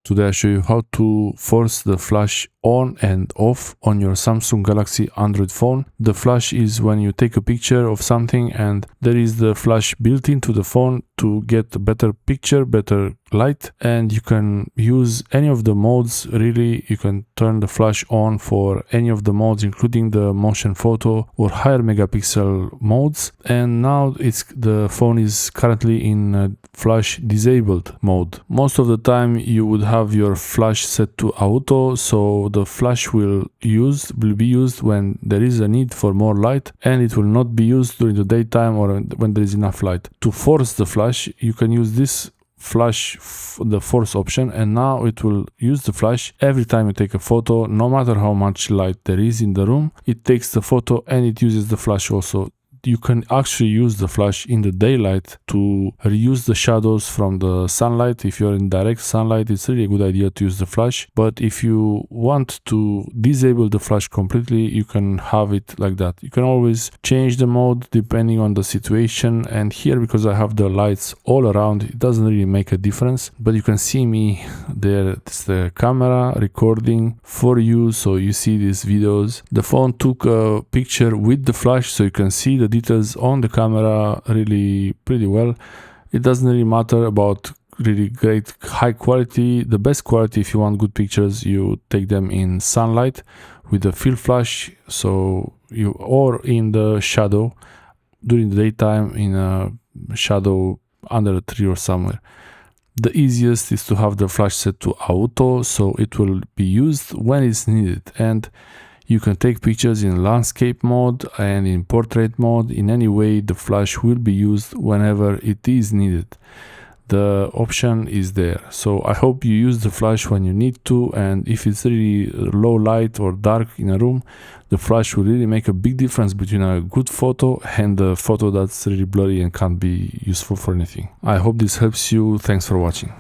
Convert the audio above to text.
Today I show you how to force the flash on and off on your Samsung Galaxy Android phone. The flash is when you take a picture of something and there is the flash built into the phone to get a better picture, better light, and you can use any of the modes. Really, you can turn the flash on for any of the modes, including the motion photo or higher megapixel modes. And now the phone is currently in flash disabled mode. Most of the time you would have your flash set to auto, so the flash will be used when there is a need for more light, and it will not be used during the daytime or when there is enough light. To force the flash, you can use this flash, the force option, and now it will use the flash every time you take a photo. No matter how much light there is in the room, it takes the photo and it uses the flash also. You can actually use the flash in the daylight to reuse the shadows from the sunlight. If you're in direct sunlight, it's really a good idea to use the flash. But if you want to disable the flash completely, you can have it like that. You can always change the mode depending on the situation. And here, because I have the lights all around, it doesn't really make a difference. But you can see me there. It's the camera recording for you, so you see these videos. The phone took a picture with the flash, so you can see the details on the camera really pretty well. It doesn't really matter about really great high quality. The best quality, if you want good pictures, you take them in sunlight with a field flash, or in the shadow during the daytime, in a shadow under a tree or somewhere. The easiest is to have the flash set to auto, so it will be used when it's needed. And you can take pictures in landscape mode and in portrait mode. In any way, the flash will be used whenever it is needed. The option is there. So I hope you use the flash when you need to, and if it's really low light or dark in a room, the flash will really make a big difference between a good photo and a photo that's really blurry and can't be useful for anything. I hope this helps you. Thanks for watching.